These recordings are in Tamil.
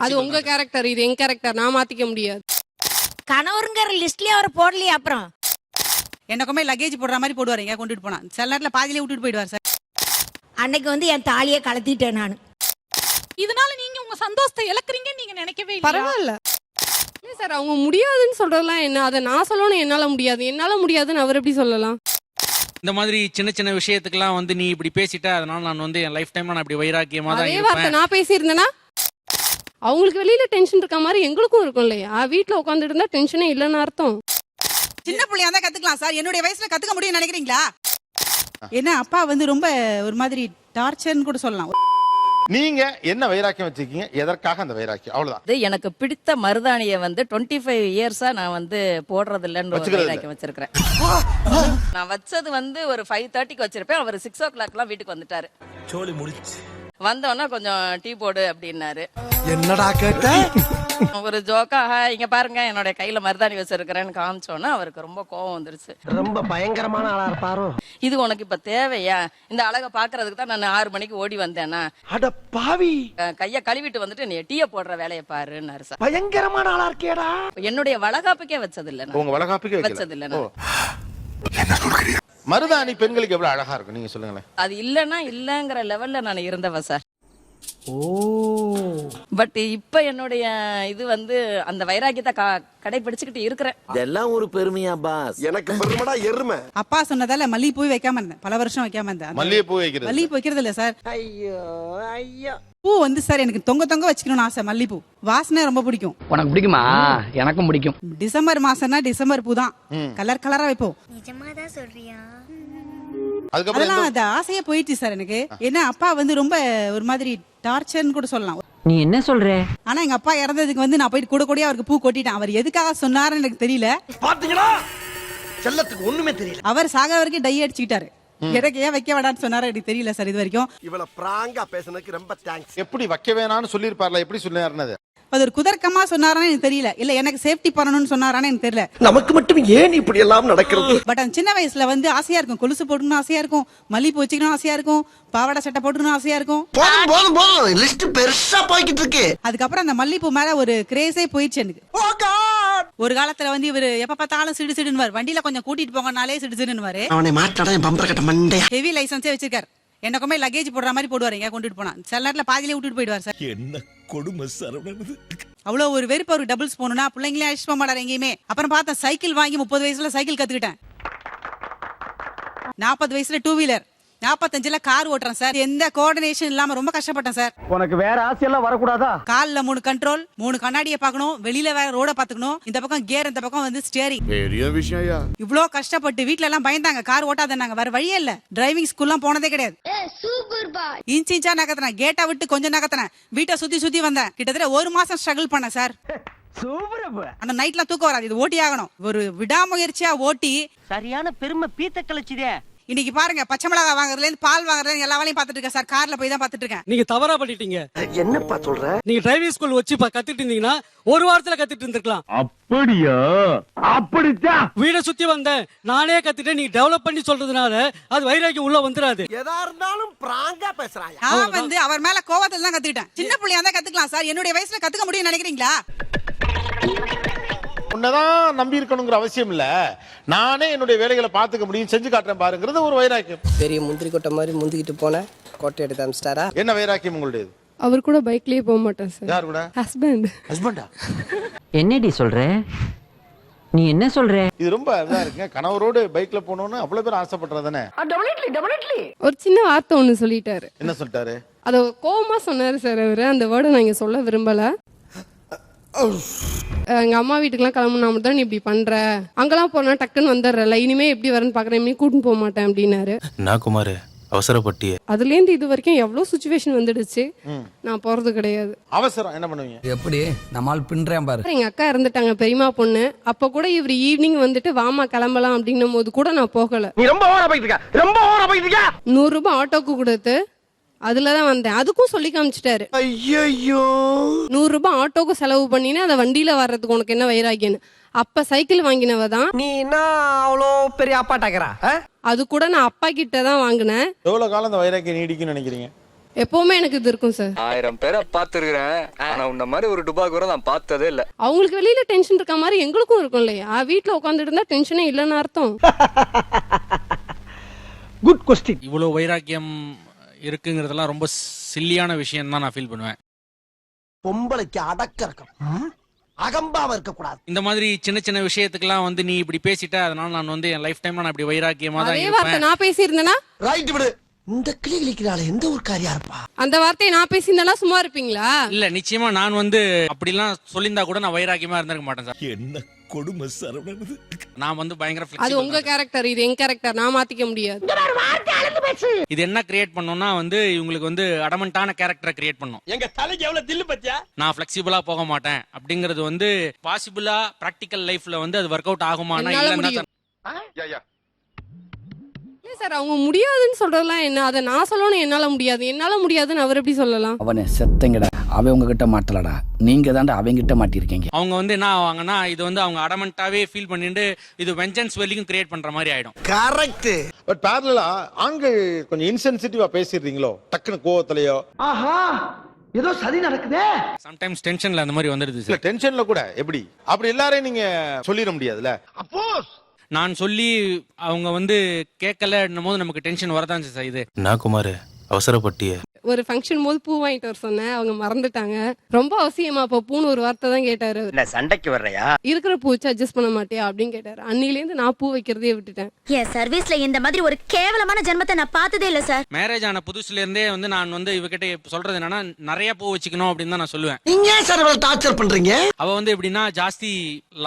அது உங்க கேரக்டர், இது என் கேரக்டர், நான் மாத்திக்க முடியாது. கணவருங்கிற லிஸ்ட்லயே அவர் போடலையே. அப்புறம் எனக்குமே லக்கேஜ் போடுற மாதிரி போடுவாரு, எங்க கொண்டுட்டு போனா சில நேரத்துல பாதியிலே விட்டுட்டு போயிடுவார் சார். அன்னைக்கு வந்து என் தாலியை கலத்திட்டேன் நான். இதனால நீங்க உங்க சந்தோஷத்தை இழக்கிறீங்கன்னு நீங்க நினைக்கவே இல்லையா? பரவாயில்ல. இல்ல சார், அவங்க முடியாதுன்னு சொல்றதெல்லாம் என்ன, அதை நான் சொல்லணும் என்னால முடியாது, என்னால முடியாதுன்னு அவர் எப்படி சொல்லலாம்? இந்த மாதிரி சின்ன சின்ன விஷயத்துக்குலாம் வந்து நீ இப்படி பேசிட்ட, அதனால நான் வந்து என் லைஃப் டைம்ல நான் இப்படி வைராக்கியமா தான் அதே வார்த்தை இருப்பேன். நான் பேசியிருந்தேன்னா அவங்களுக்கு வெளியில டென்ஷன் இருக்க மாதிரி எங்களுக்கும் இருக்கும் இல்லையா? வீட்டுல உட்காந்துட்டு இருந்தா டென்ஷனே இல்லைன்னு அர்த்தம். சின்ன பிள்ளையா தான் கத்துக்கலாம் சார், என்னுடைய வயசுல கத்துக்க முடியும்னு நினைக்கிறீங்களா? ஏன்னா அப்பா வந்து ரொம்ப ஒரு மாதிரி டார்ச்சர்னு கூட சொல்லலாம். நீங்க என்ன வைராக்கியம் வச்சிருக்கீங்க, எதற்காக அந்த வைராக்கியம்? அவ்வளவுதான். எனக்கு பிடித்த மருதாணியை வந்து 25 இயர்ஸா நான் வந்து போடுறது இல்லைன்னு ஒரு வைராக்கியம் வச்சிருக்கிறேன். நான் வச்சது வந்து ஒரு 5:30க்கு வச்சிருப்பேன். அவர் 6 o'clockலாம் வீட்டுக்கு வந்துட்டாரு. சோலி முடிச்சு வந்தோன்னா கொஞ்சம் டீ போடு அப்படின்னாரு. என்னடா கேட்ட? ஒரு ஜோக்கா இங்க பாருங்க என்னோட கையில மருதாணி வச்சிருக்கிறேன்னு காமிச்சோன்னா அவருக்கு ரொம்ப கோவம் வந்துருச்சு. ரொம்ப பயங்கரமான ஆளா இருப்பாரோ? இது உனக்கு இப்ப தேவையா? இந்த அழகை பாக்குறதுக்கு தான் நான் 6 மணிக்கு ஓடி வந்தேன்னா, அட பாவி, கைய கழுவிட்டு வந்துட்டு நீ டீய போடுற வேலையை பாருன்னாரு சார். பயங்கரமான ஆளா இருக்கேடா. என்னுடைய வளகாப்புக்கே வச்சது இல்ல, உங்க வளகாப்புக்கே வச்சது இல்ல. மருதாணி பெண்களுக்கு எவ்வளவு அழகா இருக்கும் நீங்க சொல்லுங்களேன். அது இல்லன்னா இல்லங்கிற லெவல்ல நான் இருந்தவ சார். பட் இப்ப என்னுடைய இது வந்து அந்த வைராக்கியத்தை கடைபிடிச்சுக்கிட்டு இருக்கிறேன். இதெல்லாம் ஒரு பெருமையா பாஸ்? எனக்கு பெருமைடா எருமை. அப்பா சொன்னதால மல்லிகைப்பூ வைக்காம இருந்தேன், பல வருஷம் வைக்காம இருந்தேன். மல்லிகைப்பூ வைக்கிறது? மல்லிகைப்பூ வைக்கிறது இல்ல சார். ஐயோ ஐயோ, பூ வந்து சார் எனக்கு தொங்க தொங்க வச்சுக்கணும்னு ஆசை. மல்லிகைப்பூ வாசனை ரொம்ப பிடிக்கும். உனக்கு பிடிக்குமா? எனக்கும் பிடிக்கும். டிசம்பர் மாசம்னா டிசம்பர் பூ தான் கலர் கலரா வைப்போம். நிஜமாதான் சொல்றியா? அதெல்லாம் அது ஆசையா போயிடுச்சு சார் எனக்கு. ஏன்னா அப்பா வந்து ரொம்ப ஒரு மாதிரி டார்ச்சர்னு கூட சொல்லலாம். நீ என்ன சொல்ற? ஆனா எங்க அப்பா இறந்ததுக்கு வந்து நான் போயிட்டு கூட கூடயே அவருக்கு பூ கொட்டிட்டேன். அவர் எதுக்காக சொன்னாருன்னு எனக்கு தெரியல. பாத்தீங்களா, செல்லத்துக்கு ஒண்ணுமே தெரியல. அவர் சாக வரைக்கும் டை அடிச்சுக்கிட்டாரு. எனக்கு ஏன் வைக்க வேண்டாம்னு சொன்னாரு எனக்கு தெரியல சார் இது வரைக்கும். இவள பிராங்கா பேசுனதுக்கு ரொம்ப தேங்க்ஸ். எப்படி வைக்க வேணாம்னு சொல்லிருப்பார்ல, எப்படி சொன்னாருன்னு அது ஒரு குதர்க்கமா சொன்னாரான்னு எனக்கு தெரியல, இல்ல எனக்கு சேஃப்டி பண்ணணும்னு சொன்னாரான்னு எனக்கு தெரியல. நமக்கு மட்டும் ஏன் இப்படி எல்லாம் நடக்கிறது? பட் அந்த சின்ன வயசுல வந்து ஆசையா இருக்கும், கொலுசு போட்டுக்கணும் ஆசையா இருக்கும், மல்லிகைப்பூ வச்சுக்கணும் ஆசையா இருக்கும், பாவாடை சட்டை போட்டுக்கணும் ஆசையா இருக்கும். போதும் போதும் போதும், லிஸ்ட் பெருசா போய்கிட்டு இருக்கு. அதுக்கப்புறம் அந்த மல்லிகைப்பூ மேல ஒரு கிரேஸே போயிடுச்சு எனக்கு. ஒரு காலத்துல வந்து இவரு எப்ப பார்த்தாலும் சிடு சிடுன்னு வண்டியில கொஞ்சம் கூட்டிட்டு போங்கனாலே சிடு சிடுன்னு அவனை மாட்டாடா என் பம்பர கட்ட மண்டே. ஹெவி லைசன்ஸே வச்சிருக்காரு. எனக்குமே லக்கேஜ் போடுற மாதிரி போடுவாரு, எங்க கொண்டுட்டு போனா சில நேரத்துல பாதியிலே விட்டுட்டு போயிடுவார் சார். என்ன கொடுமை சரவணன். அவ்வளவு ஒரு வெறுப்பு. அவருக்கு டபுள்ஸ் போகணும்னா பிள்ளைங்களே அழைச்சிட்டு போக மாட்டாரு எங்கேயுமே. அப்புறம் பார்த்தா சைக்கிள் வாங்கி 30 வயசுல சைக்கிள் கத்துக்கிட்டேன். 40 வயசுல 2 வீலர், 45ல கார் ஓட்டுறேன் சார். எந்த கோஆர்டினேஷன் இல்லாம ரொம்ப கஷ்டப்பட்டேன் சார். உனக்கு வேற ஆசையெல்லாம் வரக்கூடாதா? கால்ல 3 கண்ட்ரோல், 3 கண்ணாடியை பார்க்கணும், வெளியில வேற ரோட பாத்துக்கணும், இந்த பக்கம் கியர், இந்த பக்கம் வந்து ஸ்டியரிங். பெரிய விஷயம். இவ்ளோ கஷ்டப்பட்டு வீட்ல எல்லாம் பயந்தாங்க, கார் ஓட்டாதனாங்க. வேற வழியே இல்ல. டிரைவிங் ஸ்கூல்லாம் போனதே கிடையாது. இன்ச் இன்ச்சா நகர்த்தினேன், கேட்டை விட்டு கொஞ்சம் நகர்த்தினேன், வீட்டை சுத்தி சுத்தி வந்தேன். கிட்டத்தட்ட 1 மாசம் ஸ்ட்ரகிள் பண்ணேன் சார். அந்த நைட்ல தூக்கம் வராது, இது ஓட்டி ஆகணும். ஒரு விடாமுயற்சியா ஓட்டி சரியான பெருமை பீத்த கழிச்சுதே. இன்னைக்கு பாருங்க, பச்சை மிளகா வாங்குறதுல இருந்து பால் வாங்குறதுல இருந்து எல்லா வேலையும் பாத்துட்டு இருக்கேன் சார். கார்ல போய் தான் பாத்துட்டு இருக்கேன். நீங்க தவறா பண்ணிட்டீங்க. என்னப்பா சொல்ற? நீங்க டிரைவிங் ஸ்கூல் வச்சு கத்துட்டு இருந்தீங்கன்னா ஒரு வாரத்துல கத்துட்டு இருந்திருக்கலாம். அப்படியா? அப்படித்தான் வீட சுத்தி வந்தேன், நானே கத்துட்டேன். நீங்க டெவலப் பண்ணி சொல்றதுனால அது வைராக்கியம் உள்ள வந்துராது. எதா இருந்தாலும் பிராங்கா பேசுறாங்க. நான் வந்து அவர் மேல கோவத்துல தான் கத்துக்கிட்டேன். சின்ன பிள்ளையா தான் கத்துக்கலாம் சார். என்னுடைய வயசுல கத்துக்க முடியும்னு நினைக்கிறீங்களா? உன்னதான் நம்பி இருக்கணுங்கிற அவசியம் இல்ல, நானே என்னுடைய வேலைகளை பாத்துக்க முடியும், செஞ்சு காட்டுறேன் பாருங்கிறது ஒரு வைராக்கியம். பெரிய முந்திரி கொட்டை மாதிரி முந்திக்கிட்டு போனேன், கொட்டை எடுத்து அமிச்சிட்டாரா? என்ன வைராக்கியம் உங்களுடையது? அவர் கூட பைக்லயே போக மாட்டேன் சார். யார் கூட? ஹஸ்பண்ட். ஹஸ்பண்டா? என்னடி சொல்ற? நீ என்ன சொல்ற? இது ரொம்ப இதா இருக்குங்க. கணவரோடு பைக்ல போகணும்னு அவ்வளவு பேர் ஆசைப்படுறதானே. ஒரு சின்ன வார்த்தை ஒண்ணு சொல்லிட்டாரு. என்ன சொல்லிட்டாரு? அத கோவமா சொன்னாரு சார் அவரு. அந்த வேர்டை நான் இங்க சொல்ல விரும்பல. எங்க அம்மா வீட்டுக்குலாம் கிளம்புனா மட்டும் நீ இப்படி பண்ற, அங்கெல்லாம் போனா டக்குன்னு வந்துடுறல, இனிமே எப்படி வரேன்னு பாக்குறேன், இனிமே கூட்டின்னு போக மாட்டேன் அப்படின்னாரு. நான் குமார் அவசரப்பட்டிய. அதுல இருந்து இது வரைக்கும் எவ்வளவு சுச்சுவேஷன் வந்துடுச்சு, நான் போறது கிடையாது. அவசரம் என்ன பண்ணுவீங்க? எப்படி நம்மால் பின்றேன் பாரு. எங்க அக்கா இறந்துட்டாங்க, பெரியமா பொண்ணு. அப்ப கூட இவர் ஈவினிங் வந்துட்டு வாமா கிளம்பலாம் அப்படின்னும் போது கூட நான் போகல. நீ ரொம்ப ஓவரா போயிட்டு இருக்க, ரொம்ப ஓவரா போயிட்டு இருக்க. 100 ரூபாய் ஆட்டோக்கு கொடுத்து அதுலதான் வந்தேன். அதுக்கும் சொல்லி காமிச்சிட்டாரு. ஐயோ, 100 ரூபாய் ஆட்டோக்கு செலவு பண்ணினா அந்த வண்டியில வர்றதுக்கு உனக்கு என்ன வைராக்கியன்னு. அப்ப சைக்கிள் வாங்கினவதான். நீ என்ன அவ்வளோ பெரிய அப்பாட்டாக்கிறா? அது கூட நான் அப்பா கிட்ட தான் வாங்கினேன். எவ்வளவு காலம் அந்த வைராக்கியம் நீடிக்கும்னு நினைக்கிறீங்க? எப்பவுமே எனக்கு இது இருக்கும் சார். 1000 பேரை பாத்துருக்கிறேன், ஆனா உன்ன மாதிரி ஒரு டுபாக்கூரை நான் பார்த்ததே இல்ல. அவங்களுக்கு வெளியில டென்ஷன் இருக்க மாதிரி எங்களுக்கும் இருக்கும் இல்லையா? வீட்டுல உட்காந்துட்டு இருந்தா டென்ஷனே இல்லைன்னு அர்த்தம். Good question. இவ்வளவு வைராக்கியம் இருக்குங்கிறதெல்லாம் ரொம்ப சில்லியான விஷயம் தான் நான் ஃபீல் பண்ணுவேன். பொம்பளைக்கு அடக்க இருக்கும், அகம்பாவ இருக்க கூடாது. இந்த மாதிரி சின்ன சின்ன விஷயத்துக்கெல்லாம் வந்து நீ இப்படி பேசிட்ட, அதனால நான் வந்து என் லைஃப் டைம்ல நான் இப்படி வைராக்கியமா தான் அதே வார்த்தை இருப்பேன். நான் பேசியிருந்தேனா? ரைட் விடு. இந்த கிளி கிளிக்கிறாள் எந்த ஒரு காரியா இருப்பா? அந்த வார்த்தையை நான் பேசியிருந்தேனா சும்மா இருப்பீங்களா? இல்ல, நிச்சயமா நான் வந்து அப்படிலாம் சொல்லியிருந்தா கூட நான் வைராக்கியமா இருந்திருக்க மாட்டேன் சார். என்ன கொடுமை சரவணன். நான் வந்து பயங்கர அது flexible உங்க தான் சார். கேரக்டர், இது என் கேரக்டர், நான் மாத்திக்க முடியாது. இது என்ன கிரியேட் பண்ணோம்னா வந்து இவங்களுக்கு வந்து அடமண்டான கேரக்டரை கிரியேட் பண்ணும். எங்க தலைக்கு எவ்வளவு தில்லு பத்தியா? நான் ஃபிளெக்சிபிளா போக மாட்டேன் அப்படிங்கிறது வந்து பாசிபிளா பிராக்டிக்கல் லைஃப்ல வந்து அது ஒர்க் அவுட் ஆகுமானா என்னால இல்லன்னா முடியும். இல்ல சார், அவங்க முடியாதுன்னு சொல்றதெல்லாம் என்ன? அதை நான் சொல்லணும் என்னால முடியாது. என்னால முடியாதுன்னு அவர் எப்படி சொல்லலாம்? அவனே செத்தங்கடா, அவன் உங்ககிட்ட மாட்டலடா, நீங்க தாண்டா அவங்கிட்ட மாட்டிருக்கீங்க. அவங்க வந்து என்ன ஆவாங்கன்னா இது வந்து அவங்க அடமண்டாவே ஃபீல் பண்ணிட்டு இது வெஞ்சன்ஸ் வெல்லிங்கும் கிரியேட் பண்ற மாதிரி ஆயிடும். கரெக்ட். பட் பேரலா ஆண்கள் கொஞ்சம் இன்சென்சிட்டிவா பேசிடுறீங்களோ, டக்குன்னு கோவத்திலயோ? ஆஹா, ஏதோ சதி நடக்குதே. சம்டைம்ஸ் டென்ஷன்ல அந்த மாதிரி வந்துடுது இல்ல சார். டென்ஷன்ல கூட எப்படி அப்படி எல்லாரையும் நீங்க சொல்லிட முடியாதுல்ல. அப்போஸ் நான் சொல்லி அவங்க வந்து கேட்கலன்னும் போது நமக்கு டென்ஷன் வரதான் சார். இது நான் குமார் அவசரப்பட்டிய ஒரு ஃபங்க்ஷன் போது பூ வாங்கிட்டு வர சொன்னேன், அவங்க மறந்துட்டாங்க. ரொம்ப அவசியமா அப்ப பூன்னு ஒரு வார்த்தை தான் கேட்டாரு. என்ன சண்டைக்கு வர்றையா? இருக்கிற பூ வச்சு அட்ஜஸ்ட் பண்ண மாட்டியா அப்படின்னு கேட்டாரு. அன்னிலேருந்து நான் பூ வைக்கிறதே விட்டுட்டேன். என் சர்வீஸ்ல இந்த மாதிரி ஒரு கேவலமான ஜென்மத்தை நான் பார்த்ததே இல்ல சார். மேரேஜ் ஆன புதுசுல இருந்தே வந்து நான் வந்து இவகிட்ட சொல்றது என்னன்னா நிறைய பூ வச்சுக்கணும் அப்படின்னு தான் நான் சொல்லுவேன். நீங்க ஏன் சார் இவ்வளவு டார்ச்சர் பண்றீங்க? அவ வந்து எப்படின்னா ஜாஸ்தி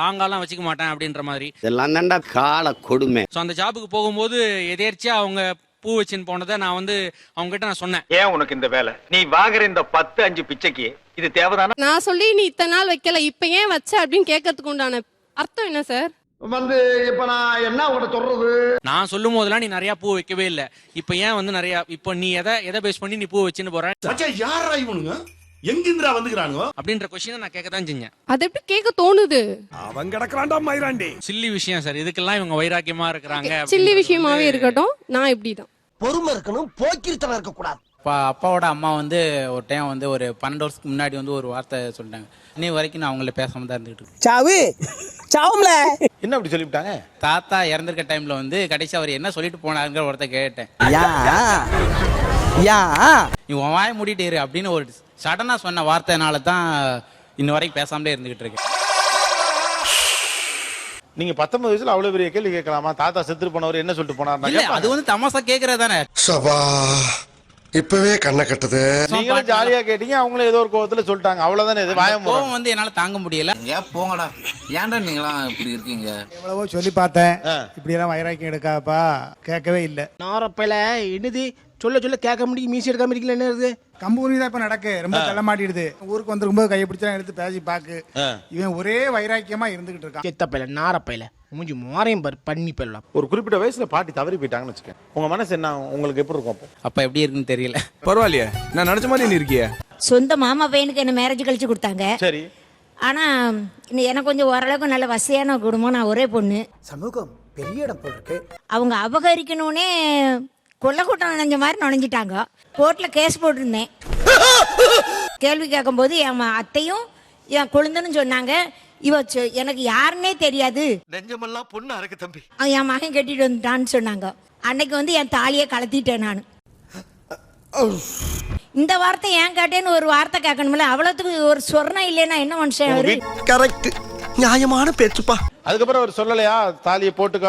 லாங்காலாம் வச்சுக்க மாட்டேன் அப்படின்ற மாதிரி. இதெல்லாம் தாண்டா கால கொடுமை. ஸோ அந்த ஜாபுக்கு போகும்போது எதேர்ச்சியா அவங்க பூ வச்சுன்னு போனதை நான் வந்து அவங்க கிட்ட நான் சொன்னேன். ஏன் உனக்கு இந்த வேலை? நீ வாங்குற இந்த 10-5 பிச்சைக்கு இது தேவைதானா? நான் சொல்லி நீ இத்தனை நாள் வைக்கல, இப்ப ஏன் வச்ச அப்படின்னு கேட்கறதுக்கு உண்டான அர்த்தம் என்ன சார்? வந்து இப்ப நான் என்ன உங்கள்ட்ட சொல்றது? நான் சொல்லும் போதெல்லாம் நீ நிறைய பூ வைக்கவே இல்லை, இப்ப ஏன் வந்து நிறைய, இப்போ நீ எதை பேஸ் பண்ணி நீ பூ வச்சுன்னு போற யாரா இவனுங்க, எங்கிந்திரா வந்துக்கிறானுங்க அப்படின்ற கொஸ்டினை நான் கேட்க தான் செஞ்சேன். அது எப்படி கேட்க தோணுது? அவன் கிடக்குறான்டா மயிராண்டி. சில்லி விஷயம் சார், இதுக்கெல்லாம் இவங்க வைராக்கியமா இருக்கிறாங்க. சில்லி விஷயமாவே இருக்கட்டும், நான் இப்படிதான். பொறுமை இருக்கணும், போக்கிரித்தனம் இருக்க கூடாது. அப்பாவோட அம்மா வந்து ஒரு டைம் வந்து ஒரு 12 வருஷத்துக்கு முன்னாடி வந்து ஒரு வார்த்தை சொல்லிட்டாங்க. இன்னை வரைக்கும் நான் அவங்கள பேசாம தான் இருந்துட்டு இருக்கேன். சாவு சாவும்ல. என்ன அப்படி சொல்லிவிட்டாங்க? தாத்தா இறந்திருக்க டைம்ல வந்து கடைசி அவர் என்ன சொல்லிட்டு போனாருங்கிற ஒருத்த கேட்டேன். நீ உன் வாயை மூடிட்டு இரு அப்படின்னு ஒரு சடனா சொன்ன வார்த்தைனால தான் இன்ன வரைக்கும் பேசாமலே இருந்துகிட்டு இருக்கேன். நீங்க 19 வயசுல அவ்வளவு பெரிய கேள்வி கேட்கலாமா? தாத்தா செத்துட்டு போனவர் என்ன சொல்லிட்டு போனார்? இல்ல, அது வந்து தமாசா கேக்குறது தானே. சபா இப்பவே கண்ணை கட்டுது. நீங்களும் ஜாலியா கேட்டீங்க, அவங்களும் ஏதோ ஒரு கோவத்துல சொல்லிட்டாங்க, அவ்வளவுதானே. இது கோவம் வந்து என்னால தாங்க முடியல. போங்கடா, ஏன்டா நீங்களாம் இப்படி இருக்கீங்க? எவ்வளவோ சொல்லி பார்த்தேன், இப்படி எல்லாம் வைராக்கியம் எடுக்காப்பா, கேட்கவே இல்லை. நாரப்பையில என்னது சொல்ல சொல்ல கேட்க முடியும், மீசி எடுக்காம இருக்கல. என்ன கம்பெனி தான் இப்ப நடக்கு, ரொம்ப தள்ள மாட்டிடுது. ஊருக்கு வந்திருக்கும்போது கையை பிடிச்சா எடுத்து பேசி பாக்கு. இவன் ஒரே வைராக்கியமா இருந்துகிட்டு இருக்கான். செத்தப்பையில நாரப்பையில மூஞ்சி மாறையும் பண்ணி போயிடலாம். ஒரு குறிப்பிட்ட வயசுல பாட்டி தவறி போயிட்டாங்கன்னு வச்சுக்கேன், உங்க மனசு என்ன, உங்களுக்கு எப்படி இருக்கும்? அப்ப எப்படி இருக்குன்னு தெரியல. பரவாயில்லையே, நான் நினைச்ச மாதிரி நீ இருக்கிய. சொந்த மாமா பையனுக்கு என்ன மேரேஜ் கழிச்சு கொடுத்தாங்க. சரி. ஆனா எனக்கு கொஞ்சம் ஓரளவுக்கு நல்ல வசதியான குடும்பம். நான் ஒரே பொண்ணு. சமூகம் பெரிய இடம் போல் இருக்கு. அவங்க அபகரிக்கணும்னே கொள்ள கூட்டம் நுழைஞ்ச மாதிரி நுழைஞ்சிட்டாங்க. கோர்ட்ல கேஸ் போட்டிருந்தேன். கேள்வி கேட்கும்போது என் அத்தையும் என் கொழுந்தனும் சொன்னாங்க, எனக்கு யாருன்னே தெரியாது, நெஞ்சமெல்லாம் பொண்ணா இருக்கு தம்பி, என் மகன் கட்டிட்டு வந்துட்டான்னு சொன்னாங்க. அன்னைக்கு வந்து என் தாலியை கலத்திட்டேன் நான். இந்த வார்த்தை ஏன் கேட்டேன்னு ஒரு வார்த்தை கேட்கணும்ல, அவ்வளவுக்கு ஒரு சொர்ணம் இல்லைன்னா என்ன மனுஷன்? கரெக்ட், நியாயமான பேச்சுப்பா. அதுக்கப்புறம் அவர் சொல்லலையா தாலியை போட்டுக்க?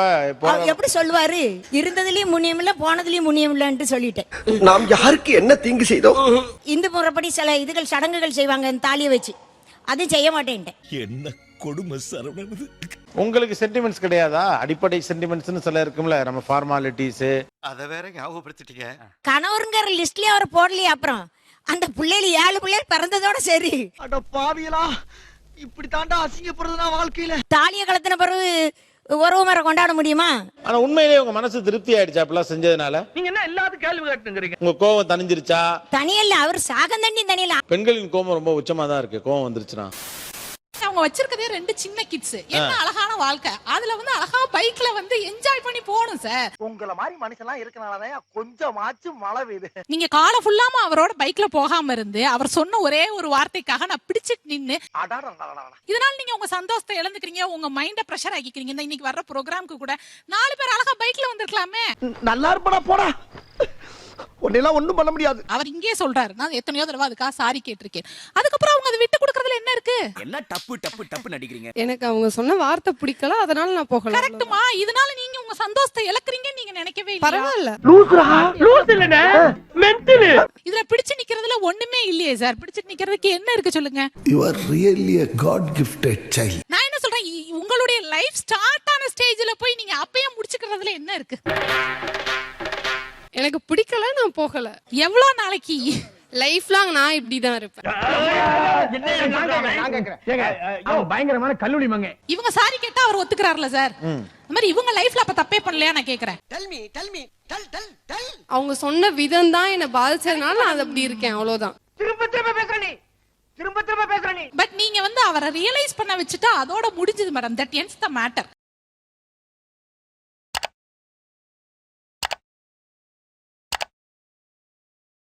எப்படி சொல்லுவாரு? இருந்ததுலயும் முன்னியம் இல்ல, போனதுலயும் முன்னியம் இல்லன்னு சொல்லிட்டேன். நாம் யாருக்கு என்ன தீங்கு செய்தோம்? இந்து முறைப்படி சில இதுகள் சடங்குகள் செய்வாங்க தாலியை வச்சு, அது செய்ய மாட்டேன்ட்டேன். என்ன கொடுமை சரவணன். உங்களுக்கு சென்டிமெண்ட்ஸ் கிடையாதா? அடிப்படை சென்டிமெண்ட்ஸ்னு சில இருக்கும்ல, நம்ம ஃபார்மாலிட்டிஸ். அத வேற ஞாபகப்படுத்திட்டீங்க. கணவருங்கிற லிஸ்ட்லயே அவர் போடலையே. அப்புறம் அந்த பிள்ளைகள் 7 பிள்ளைகள் பிறந்ததோட சரி. அட பாவியலா, இப்படி தாண்டா அசிங்கப்படுறதுனா வாழ்க்கையில. தாலியை கலத்தின பிறகு உறவு முறை கொண்டாட முடியுமா? ஆனா உண்மையிலேயே உங்க மனசு திருப்தி ஆயிடுச்சா அப்படிலாம் செஞ்சதுனால? நீங்க என்ன எல்லாத்துக்கும் கேள்வி கேட்டுங்கறீங்க? உங்க கோவம் தணிஞ்சிருச்சா? தனியல்ல, அவர் சாகம் தண்ணி தனியல. பெண்களின் கோவம் ரொம்ப உச்சமா தான் இருக்கு. கோவம் வந்துருச்சுனா அவங்க வச்சிருக்கதே 2 சின்ன கிட்ஸ். என்ன அழகான வாழ்க்கை. அதுல வந்து அழகா பைக்ல வந்து என்ஜாய் பண்ணி போகணும் சார். உங்கள மாதிரி மனுஷன்லாம் இருக்கனாலதான் கொஞ்சமாச்சும் மழை பெய்யுது. நீங்க கால ஃபுல்லாம அவரோட பைக்ல போகாம இருந்து அவர் சொன்ன ஒரே ஒரு வார்த்தைக்காக நான் பிடிச்சிட்டு நின்னு இதனால நீங்க உங்க சந்தோஷத்தை இழந்துக்கிறீங்க, உங்க மைண்ட பிரஷர் ஆக்கிக்கிறீங்க. இந்த இன்னைக்கு வர்ற ப்ரோக்ராம்க்கு கூட 4 பேர் அழகா பைக்ல வந்திருக்கலாமே. நல்லா இருப்படா போடா. ஒன்னெல்லாம் ஒண்ணும் பண்ண முடியாது. அவர் இங்கே சொல்றாரு, நான் எத்தனையோ தடவை அதுக்காக சாரி கேட்டிருக்கேன். அதுக்கப்புறம் அவங்க அதை விட்டு கொடுக்கறதுல என்ன இருக்கு? என்ன டப்பு டப்பு டப்பு நடிக்கிறீங்க? எனக்கு அவங்க சொன்ன வார்த்தை பிடிக்கல, அதனால நான் போகல. கரெக்ட்டுமா? இதனால நீங்க உங்க சந்தோஷத்தை இழக்குறீங்கன்னு நீங்க நினைக்கவே இல்ல. பரவாயில்ல. லூஸ் இல்லனே மென்டல். இதுல பிடிச்சு நிக்கிறதுல ஒண்ணுமே இல்லையே சார். பிடிச்சு நிக்கிறதுக்கு என்ன இருக்கு சொல்லுங்க? You are really a God gifted child. நான் என்ன சொல்றேன், உங்களுடைய லைஃப் ஸ்டார்ட் ஆன ஸ்டேஜ்ல போய் நீங்க அப்பயே முடிச்சுக்கிறதுல என்ன இருக்கு? எனக்கு பிடிக்கல, நான் போகல. எவ்வளவு நாளைக்கு? லைஃப் லாங் நான் இப்படிதான் இருப்பேன். பயங்கரமான கல்லூரி மங்க. இவங்க சாரி கேட்டா அவர் ஒத்துக்கிறாருல சார். அந்த மாதிரி இவங்க லைஃப்ல அப்ப தப்பே பண்ணலையா நான் கேக்குறேன். அவங்க சொன்ன விதம் தான் என்ன பாதிச்சதுனால நான் அப்படி இருக்கேன், அவ்வளவுதான். திரும்ப பேசுற நீ. பட் நீங்க வந்து அவரை ரியலைஸ் பண்ண வச்சுட்டா அதோட முடிஞ்சது madam. That ends the matter.